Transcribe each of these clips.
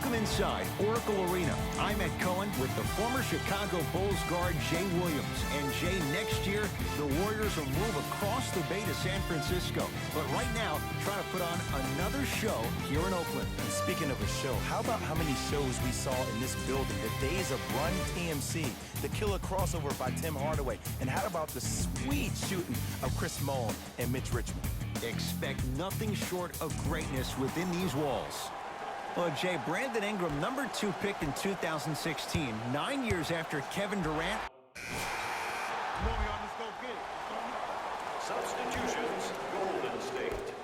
Welcome inside Oracle Arena. I'm Ed Cohen with the former Chicago Bulls guard Jay Williams. And Jay, next year, the Warriors will move across the bay to San Francisco. But right now, trying to put on another show here in Oakland. And speaking of a show, how about how many shows we saw in this building? The days of Run TMC, the killer crossover by Tim Hardaway, and how about the sweet shooting of Chris Mullin and Mitch Richmond? Expect nothing short of greatness within these walls. Well, Jay, Brandon Ingram, #2 pick in 2016, 9 years after Kevin Durant. Substitutions, Golden State.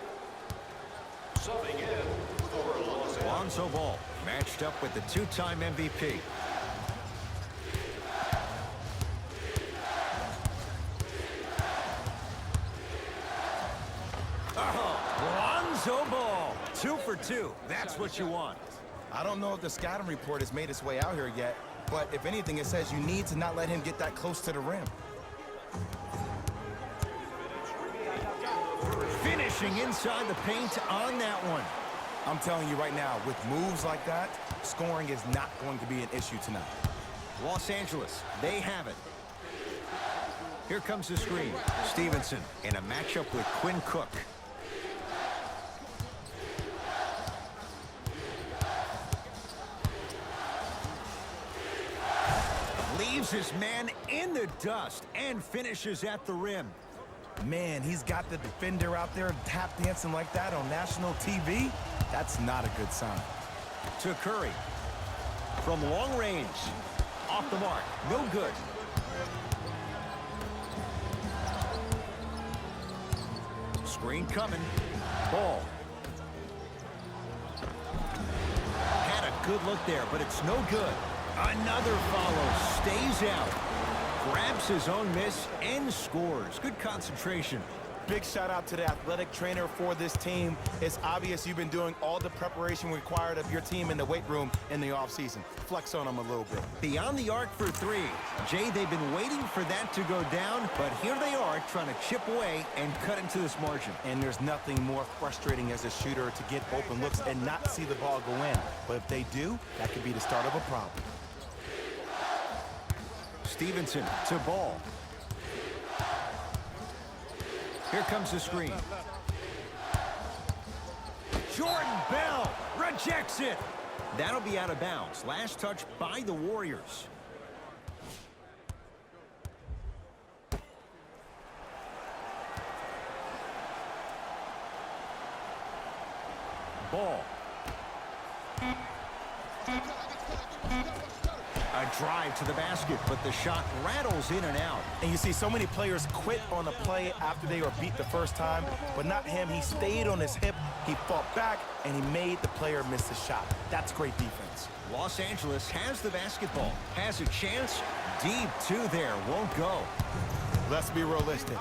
Subbing in for Los Angeles. Lonzo Ball matched up with the two-time MVP. Lonzo Ball, 2 for 2. That's what you want. I don't know if the scouting report has made its way out here yet, but if anything, it says you need to not let him get that close to the rim. Finishing inside the paint on that one. I'm telling you right now, with moves like that, scoring is not going to be an issue tonight. Los Angeles, they have it. Here comes the screen. Stevenson in a matchup with Quinn Cook. Leaves his man in the dust and finishes at the rim. Man, he's got the defender out there tap dancing like that on national TV. That's not a good sign. To Curry. From long range. Off the mark. No good. Screen coming. Ball. Had a good look there, but it's no good. Another follow. Stays out. Grabs his own miss and scores. Good concentration. Big shout out to the athletic trainer for this team. It's obvious you've been doing all the preparation required of your team in the weight room in the offseason. Flex on them a little bit. Beyond the arc for 3. Jay, they've been waiting for that to go down, but here they are trying to chip away and cut into this margin. And there's nothing more frustrating as a shooter to get open looks and not see the ball go in. But if they do, that could be the start of a problem. Stevenson to Ball. Here comes the screen. Jordan Bell rejects it. That'll be out of bounds. Last touch by the Warriors. Ball. A drive to the basket, but the shot rattles in and out. And you see so many players quit on a play after they were beat the first time, but not him. He stayed on his hip, he fought back, and he made the player miss the shot. That's great defense. Los Angeles has the basketball, has a chance. Deep two there, won't go. Let's be realistic.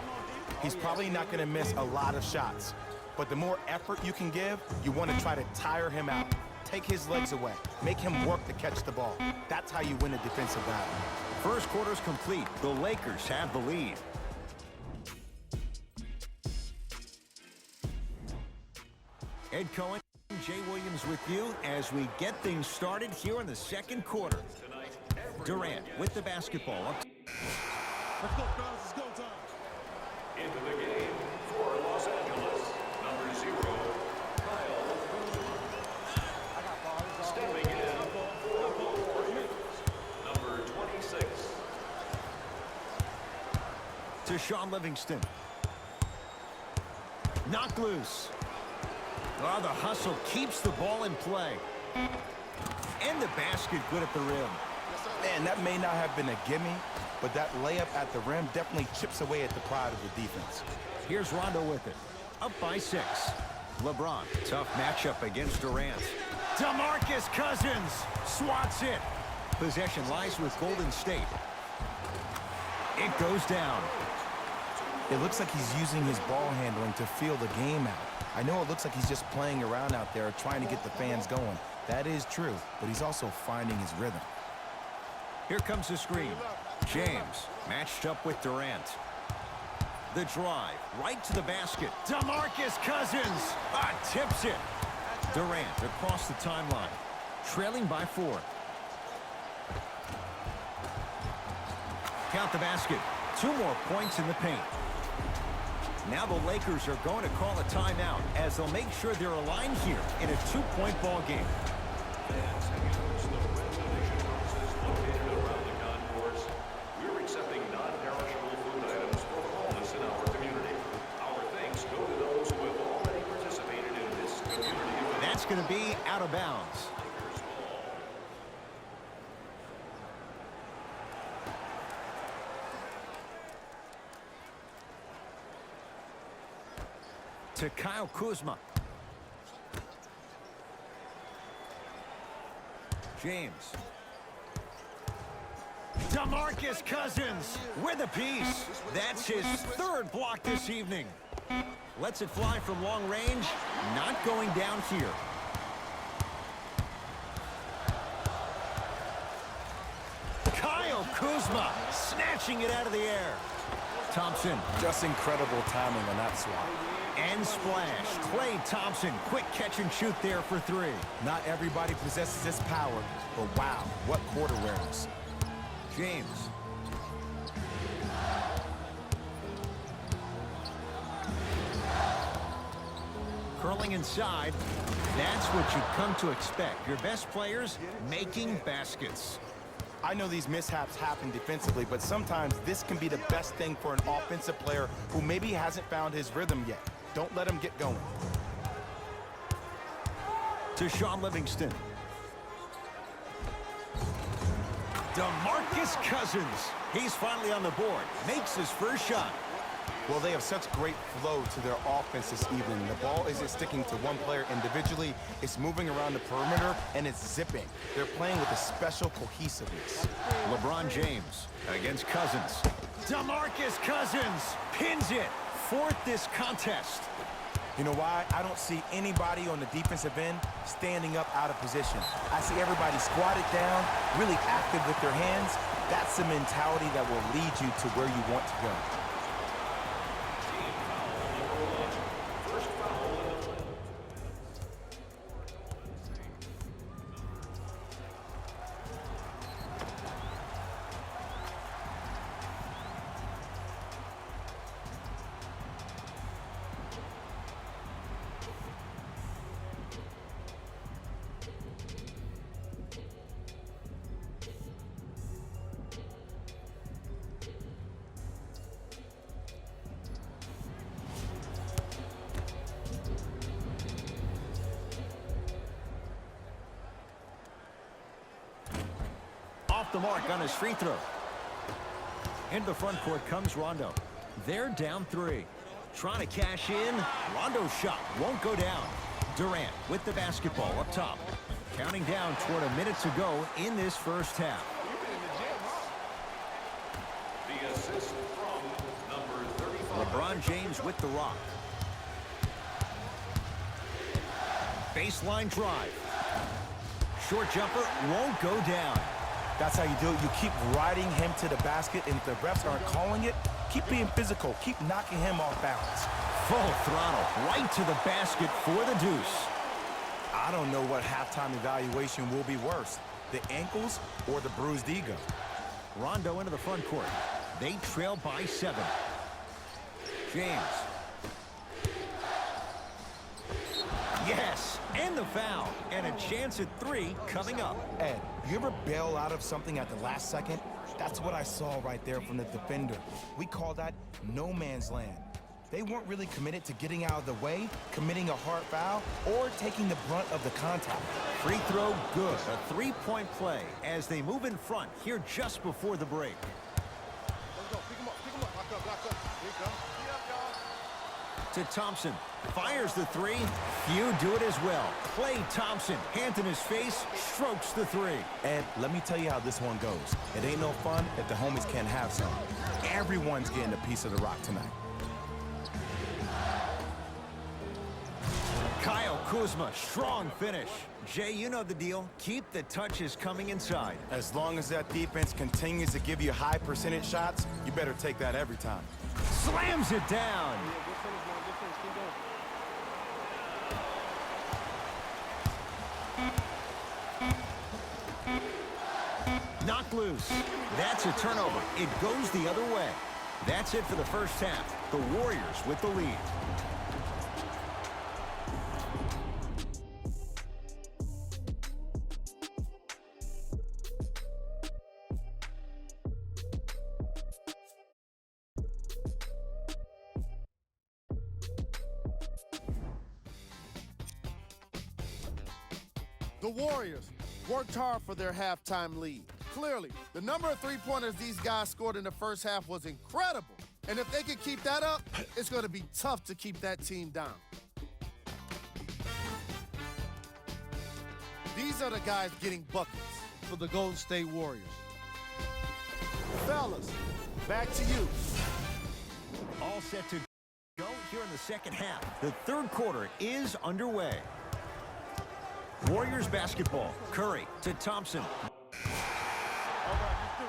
He's probably not going to miss a lot of shots, but the more effort you can give, you want to try to tire him out. Take his legs away. Make him work to catch the ball. That's how you win a defensive battle. First quarter's complete. The Lakers have the lead. Ed Cohen, Jay Williams with you as we get things started here in the second quarter. Durant with the basketball. Let's go, fellas. It's go time. Into the game for Los Angeles, #0, Kyle Kuzma. Stepping in for the Warriors, #26. To Shaun Livingston. Knocked loose. Oh, the hustle keeps the ball in play. And the basket good at the rim. Man, that may not have been a gimme, but that layup at the rim definitely chips away at the pride of the defense. Here's Rondo with it. Up by 6. LeBron, tough matchup against Durant. DeMarcus Cousins swats it. Possession lies with Golden State. It goes down. It looks like he's using his ball handling to feel the game out. I know it looks like he's just playing around out there trying to get the fans going. That is true, but he's also finding his rhythm. Here comes the screen. James matched up with Durant. The drive right to the basket. DeMarcus Cousins tips it. Durant across the timeline. trailing by 4. Count the basket. 2 more points in the paint. Now the Lakers are going to call a timeout as they'll make sure they're aligned here in a 2-point ball game. Fans, have you noticed the red donation boxes located around the concourse? We're accepting non-perishable food items for the homeless in our community. Our thanks go to those who have already participated in this community event. That's going to be out of bounds. To Kyle Kuzma. James. DeMarcus Cousins with a piece. That's his 3rd block this evening. Lets it fly from long range. Not going down here. Kyle Kuzma snatching it out of the air. Thompson. Just incredible timing on that swat. And splash. Klay Thompson, quick catch and shoot there for 3. Not everybody possesses this power, but wow, what court awareness. James. Curling inside. That's what you've come to expect. Your best players making baskets. I know these mishaps happen defensively, but sometimes this can be the best thing for an offensive player who maybe hasn't found his rhythm yet. Don't let him get going. To Sean Livingston. DeMarcus Cousins. He's finally on the board. Makes his first shot. Well, they have such great flow to their offense this evening. The ball isn't sticking to one player individually. It's moving around the perimeter, and it's zipping. They're playing with a special cohesiveness. LeBron James against Cousins. DeMarcus Cousins pins it. 4th this contest. You know why? I don't see anybody on the defensive end standing up out of position. I see everybody squatted down, really active with their hands. That's the mentality that will lead you to where you want to go. First foul in the play. Off the mark on his free throw. Into the front court comes Rondo. They're down 3. Trying to cash in. Rondo's shot won't go down. Durant with the basketball up top. Counting down toward a minute to go in this first half. The assist from number 35. LeBron James with the rock. Baseline drive. Short jumper won't go down. That's how you do it. You keep riding him to the basket, and if the refs aren't calling it, keep being physical. Keep knocking him off balance. Full throttle right to the basket for the deuce. I don't know what halftime evaluation will be worse, the ankles or the bruised ego. Rondo into the front court. They trail by 7. James. Yes, and the foul. And a chance at 3 coming up. Ed, you ever bail out of something at the last second? That's what I saw right there from the defender. We call that no man's land. They weren't really committed to getting out of the way, committing a hard foul, or taking the brunt of the contact. Free throw good. A 3-point play as they move in front here just before the break. Let's go. Pick him up. Pick him up. Lock up. Here you go. To Thompson. Fires the 3. Few do it as well. Klay Thompson, hand in his face, strokes the 3. And let me tell you how this one goes. It ain't no fun if the homies can't have some. Everyone's getting a piece of the rock tonight. Kyle Kuzma, strong finish. Jay, you know the deal. Keep the touches coming inside. As long as that defense continues to give you high percentage shots, you better take that every time. Slams it down. Good finish, man. Good finish. Keep going. Knocked loose. That's a turnover. It goes the other way. That's it for the first half. The Warriors with the lead. The Warriors worked hard for their halftime lead. Clearly, the number of three-pointers these guys scored in the first half was incredible. And if they can keep that up, it's going to be tough to keep that team down. These are the guys getting buckets for the Golden State Warriors. Fellas, back to you. All set to go here in the second half. The third quarter is underway. Warriors basketball. Curry to Thompson. All right, let's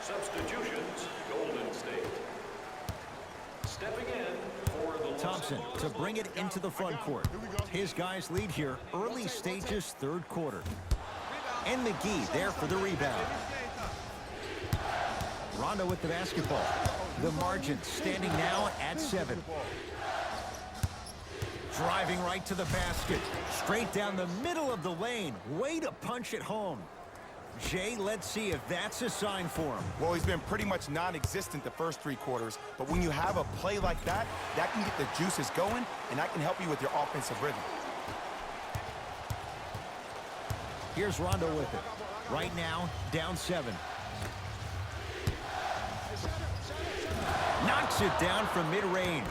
do Substitutions, Golden State. Stepping in for the Thompson to bring it into the front court. His guys lead here, early stages, third quarter. And McGee there for the rebound. Rondo with the basketball. The margin standing now at 7. Driving right to the basket. Straight down the middle of the lane. Way to punch it home. Jay, let's see if that's a sign for him. Well, he's been pretty much non-existent the first 3 quarters, but when you have a play like that, that can get the juices going, and that can help you with your offensive rhythm. Here's Rondo with it. Right now, down 7. Knocks it down from mid-range.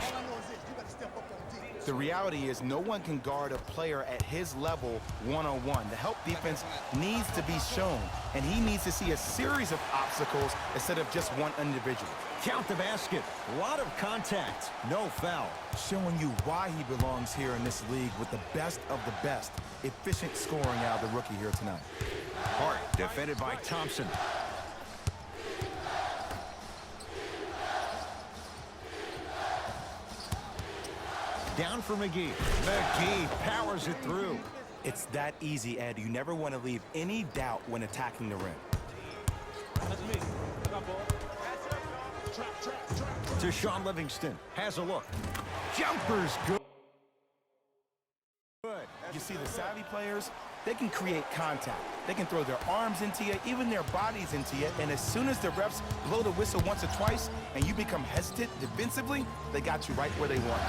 The reality is no one can guard a player at his level one-on-one. The help defense needs to be shown, and he needs to see a series of obstacles instead of just one individual. Count the basket. A lot of contact. No foul. Showing you why he belongs here in this league with the best of the best. Efficient scoring out of the rookie here tonight. Hart defended by Thompson. Down for McGee. McGee powers it through. It's that easy, Ed. You never want to leave any doubt when attacking the rim. That's me. I got ball. To Sean Livingston. Has a look. Jumper's good. You see the savvy players, they can create contact. They can throw their arms into you, even their bodies into you, and as soon as the refs blow the whistle once or twice and you become hesitant defensively, they got you right where they want you.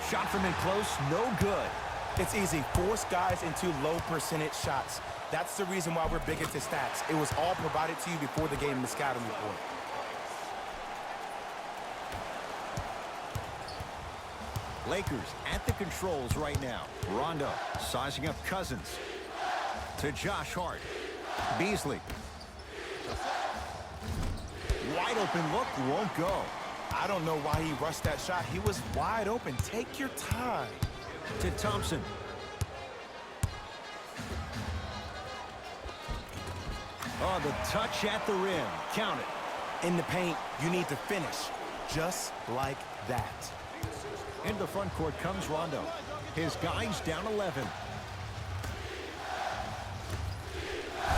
Shot from in close, no good. It's easy. Force guys into low percentage shots. That's the reason why we're big into stats. It was all provided to you before the game in the scouting report. Lakers at the controls right now. Rondo sizing up Cousins. To Josh Hart. Beasley. Wide open look, won't go. I don't know why he rushed that shot. He was wide open. Take your time. To Thompson. Oh, the touch at the rim. Count it. In the paint, you need to finish just like that. Into the front court comes Rondo. His guys down 11.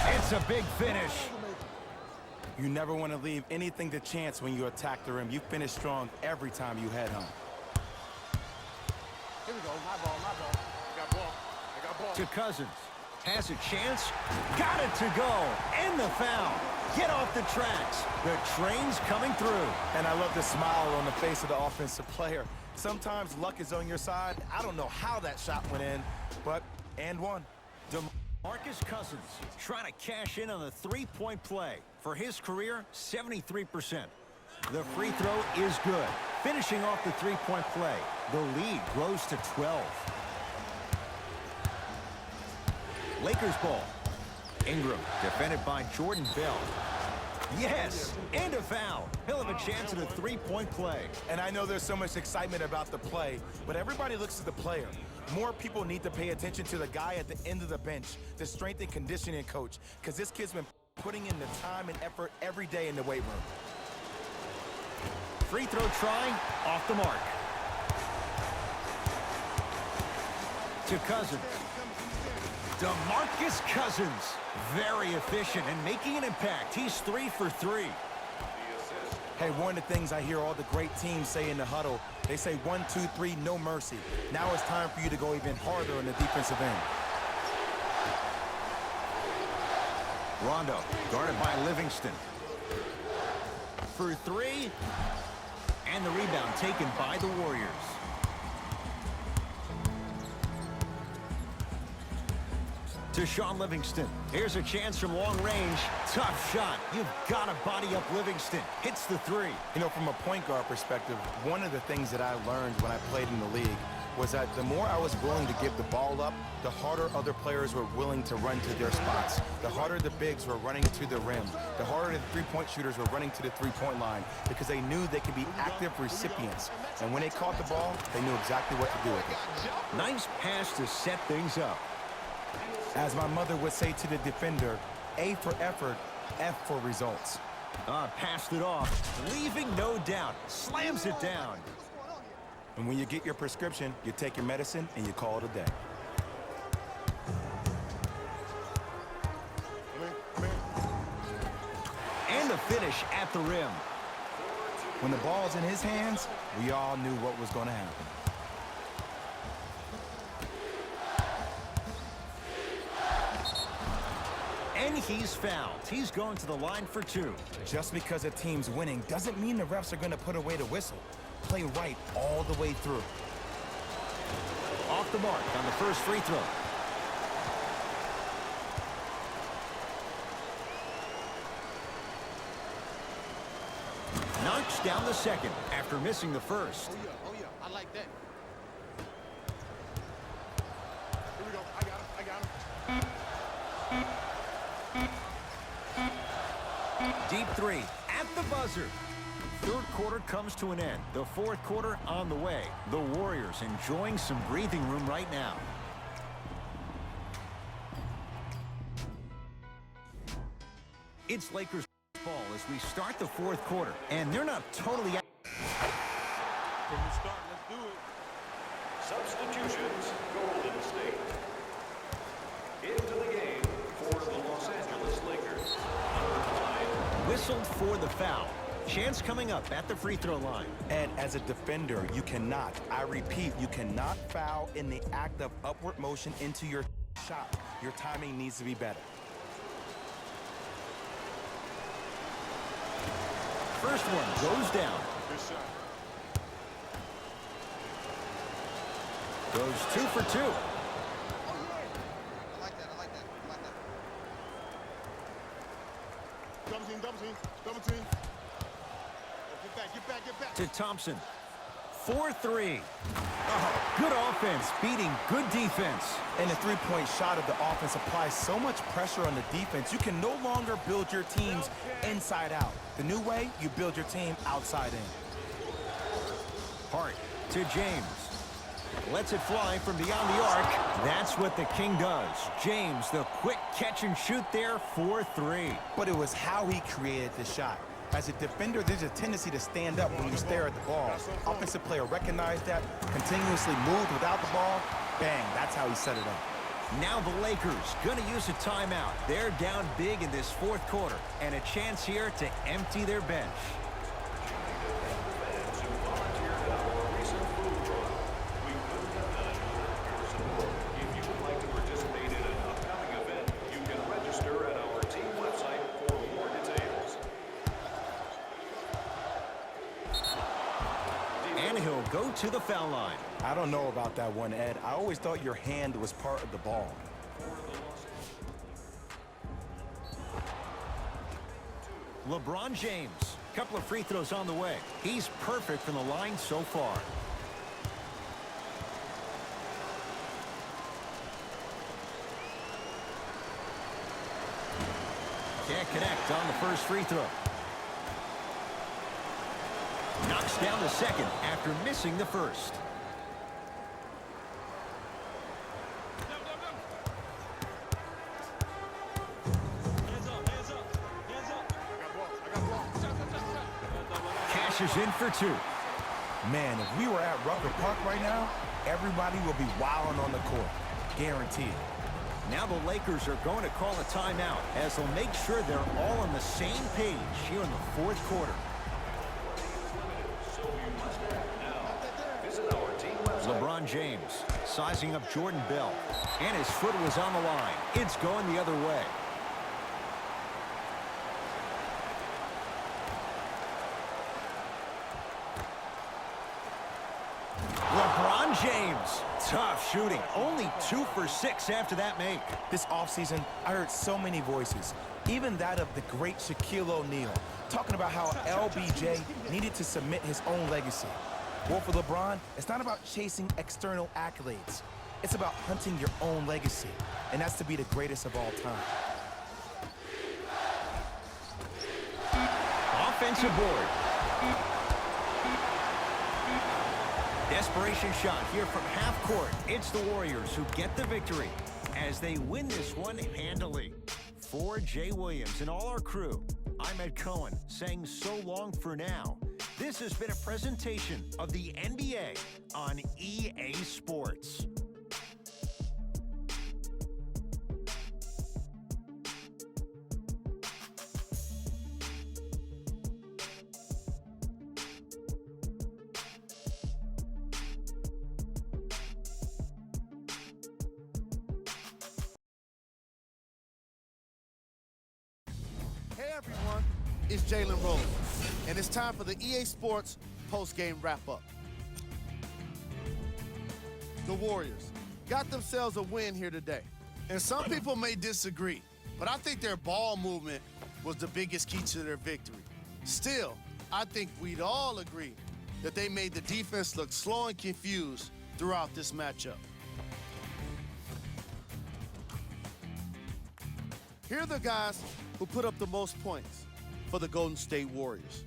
It's a big finish. You never want to leave anything to chance when you attack the rim. You finish strong every time you head home. Here we go. My ball. I got ball. I got ball. To Cousins. Has a chance. Got it to go. And the foul. Get off the tracks. The train's coming through. And I love the smile on the face of the offensive player. Sometimes luck is on your side. I don't know how that shot went in, but and one. DeMarcus Cousins trying to cash in on the three-point play. For his career, 73%. The free throw is good. Finishing off the three-point play. The lead grows to 12. Lakers ball. Ingram defended by Jordan Bell. Yes, and a foul. He'll have a chance at a three-point play. And I know there's so much excitement about the play, but everybody looks at the player. More people need to pay attention to the guy at the end of the bench, the strength and conditioning coach, because this kid's been putting in the time and effort every day in the weight room. Free throw try, off the mark. To Cousins. DeMarcus Cousins, very efficient and making an impact. He's 3 for 3. Hey, one of the things I hear all the great teams say in the huddle, they say 1, 2, 3, no mercy. Now it's time for you to go even harder on the defensive end. Rondo, guarded by Livingston. For 3, and the rebound taken by the Warriors. To Sean Livingston. Here's a chance from long range. Tough shot. You've got to body up Livingston. Hits the 3. You know, from a point guard perspective, one of the things that I learned when I played in the league was that the more I was willing to give the ball up, the harder other players were willing to run to their spots. The harder the bigs were running to the rim. The harder the three-point shooters were running to the three-point line because they knew they could be active recipients. And when they caught the ball, they knew exactly what to do with it. Nice pass to set things up. As my mother would say to the defender, A for effort, F for results. Passed it off, leaving no doubt. Slams it down. And when you get your prescription, you take your medicine and you call it a day. And the finish at the rim. When the ball's in his hands, we all knew what was going to happen. And he's fouled. He's going to the line for 2. Just because a team's winning doesn't mean the refs are going to put away the whistle. Play right all the way through. Off the mark on the first free throw. Knocks down the second after missing the first. Oh yeah, I like that. Here we go, I got him. Deep 3 at the buzzer. Third quarter comes to an end. The fourth quarter on the way. The Warriors enjoying some breathing room right now. It's Lakers ball as we start the fourth quarter, and they're not totally out. From the start, let's do it. Substitutions, Golden State. Into the game for the Los Angeles Lakers. Whistled for the foul. Chance coming up at the free throw line. And as a defender, you cannot, I repeat, you cannot foul in the act of upward motion into your shot. Your timing needs to be better. First one goes down. Good shot. Goes 2 for 2. I like that. Double team. Get back. To Thompson. 4-3. Good offense beating good defense. And the three-point shot of the offense applies so much pressure on the defense, you can no longer build your teams inside out. The new way, you build your team outside in. Hart to James. Lets it fly from beyond the arc. That's what the King does. James, the quick catch and shoot there, 4-3. But it was how he created the shot. As a defender, there's a tendency to stand up when you stare at the ball. Offensive player recognized that, continuously moved without the ball. Bang, that's how he set it up. Now the Lakers going to use a timeout. They're down big in this fourth quarter, and a chance here to empty their bench. Fans who volunteered at our recent food drive. We couldn't have done it without your support. If you would like to participate in an upcoming event, you can register at our team website for more details. And he'll go to the foul line. I don't know about that one, Ed. I always thought your hand was part of the ball. LeBron James, couple of free throws on the way. He's perfect from the line so far. Can't connect on the first free throw. Knocks down the second after missing the first. Cashes in for 2. Man, if we were at Rucker Park right now, everybody will be wilding on the court. Guaranteed. Now the Lakers are going to call a timeout as they'll make sure they're all on the same page here in the fourth quarter. So you must have now. Visit our team website. LeBron James sizing up Jordan Bell. And his foot was on the line. It's going the other way. LeBron James. Tough shooting. Only 2 for 6 after that make. This offseason, I heard so many voices, even that of the great Shaquille O'Neal, talking about how LBJ needed to submit his own legacy. Well, for LeBron, it's not about chasing external accolades. It's about hunting your own legacy, and that's to be the greatest of all time. Offensive board. Desperation shot here from half court. It's the Warriors who get the victory as they win this one handily. For Jay Williams and all our crew, I'm Ed Cohen saying so long for now. This has been a presentation of the NBA on EA Sports. Hey everyone, it's Jalen Rose, and it's time for the EA Sports post-game wrap-up. The Warriors got themselves a win here today, and some people may disagree, but I think their ball movement was the biggest key to their victory. Still, I think we'd all agree that they made the defense look slow and confused throughout this matchup. Here are the guys who put up the most points for the Golden State Warriors.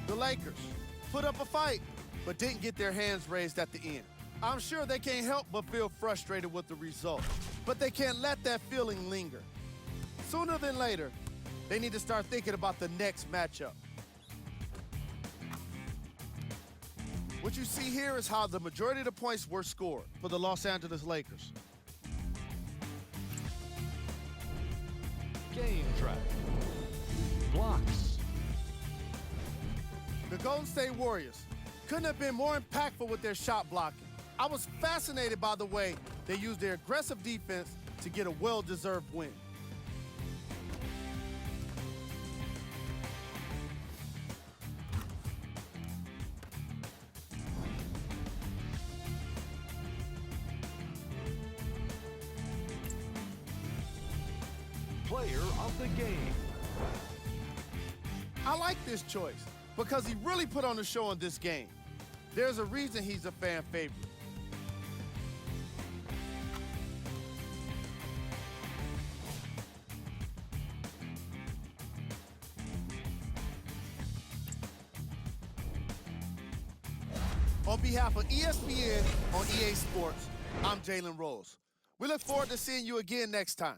The Lakers put up a fight, but didn't get their hands raised at the end. I'm sure they can't help but feel frustrated with the result, but they can't let that feeling linger. Sooner than later, they need to start thinking about the next matchup. What you see here is how the majority of the points were scored for the Los Angeles Lakers. Game track. Blocks. The Golden State Warriors couldn't have been more impactful with their shot blocking. I was fascinated by the way they used their aggressive defense to get a well-deserved win. Player of the game. I like this choice because he really put on the show in this game. There's a reason he's a fan favorite. On behalf of ESPN on EA Sports, I'm Jalen Rose. We look forward to seeing you again next time.